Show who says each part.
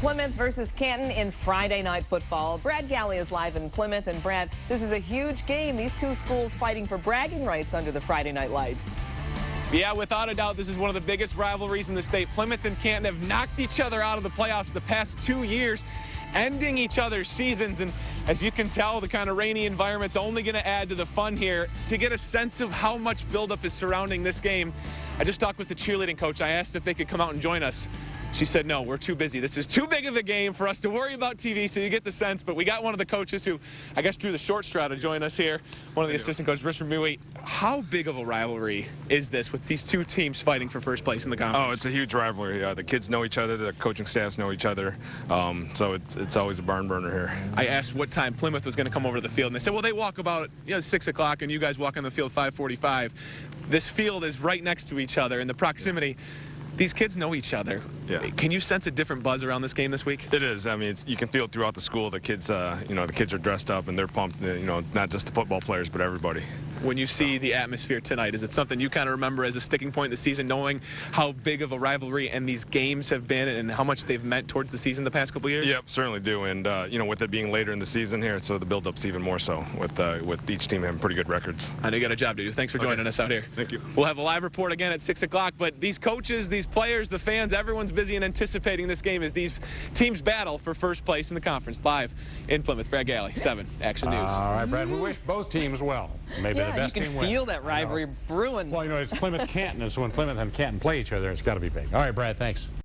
Speaker 1: Plymouth versus Canton in Friday night football. Brad Galli is live in Plymouth. And Brad, this is a huge game. These two schools fighting for bragging rights under the Friday night lights.
Speaker 2: Yeah, without a doubt, this is one of the biggest rivalries in the state. Plymouth and Canton have knocked each other out of the playoffs the past 2 years, ending each other's seasons. And as you can tell, the kind of rainy environment's only going to add to the fun here. To get a sense of how much buildup is surrounding this game, I just talked with the cheerleading coach. I asked if they could come out and join us. She said, no, we're too busy. This is too big of a game for us to worry about TV, so you get the sense. But we got one of the coaches who, I guess, drew the short straw to join us here, one of the assistant coaches, Mr. Moory. How big of a rivalry is this with these two teams fighting for first place in the conference?
Speaker 3: Oh, it's a huge rivalry. The kids know each other. The coaching staffs know each other. So it's always a barn burner here.
Speaker 2: I asked what time Plymouth was going to come over to the field, and they said, well, they walk about 6 o'clock, and you guys walk on the field 5:45. This field is right next to each other, and the proximity. These kids know each other.
Speaker 3: Yeah.
Speaker 2: Can you sense a different buzz around this game this week?
Speaker 3: It is. I mean, you can feel it throughout the school. The kids, the kids are dressed up and they're pumped. Not just the football players, but everybody.
Speaker 2: When you see the atmosphere tonight, is it something you kind of remember as a sticking point in the season, knowing how big of a rivalry and these games have been and how much they've meant towards the season the past couple of years?
Speaker 3: Yep, certainly do. And with it being later in the season here, so the build-up's even more so with each team having pretty good records.
Speaker 2: I know you got a job to do. Thanks for joining us out here.
Speaker 3: Thank you.
Speaker 2: We'll have a live report again at 6 o'clock. But these coaches, these players, the fans, everyone's busy in anticipating this game as these teams battle for first place in the conference. Live in Plymouth, Brad Galli, 7 Action News.
Speaker 4: All right, Brad, we wish both teams well. Maybe the best team wins.
Speaker 1: You can feel that rivalry brewing.
Speaker 4: Well, it's Plymouth-Canton, and so when Plymouth and Canton play each other, it's got to be big. All right, Brad, thanks.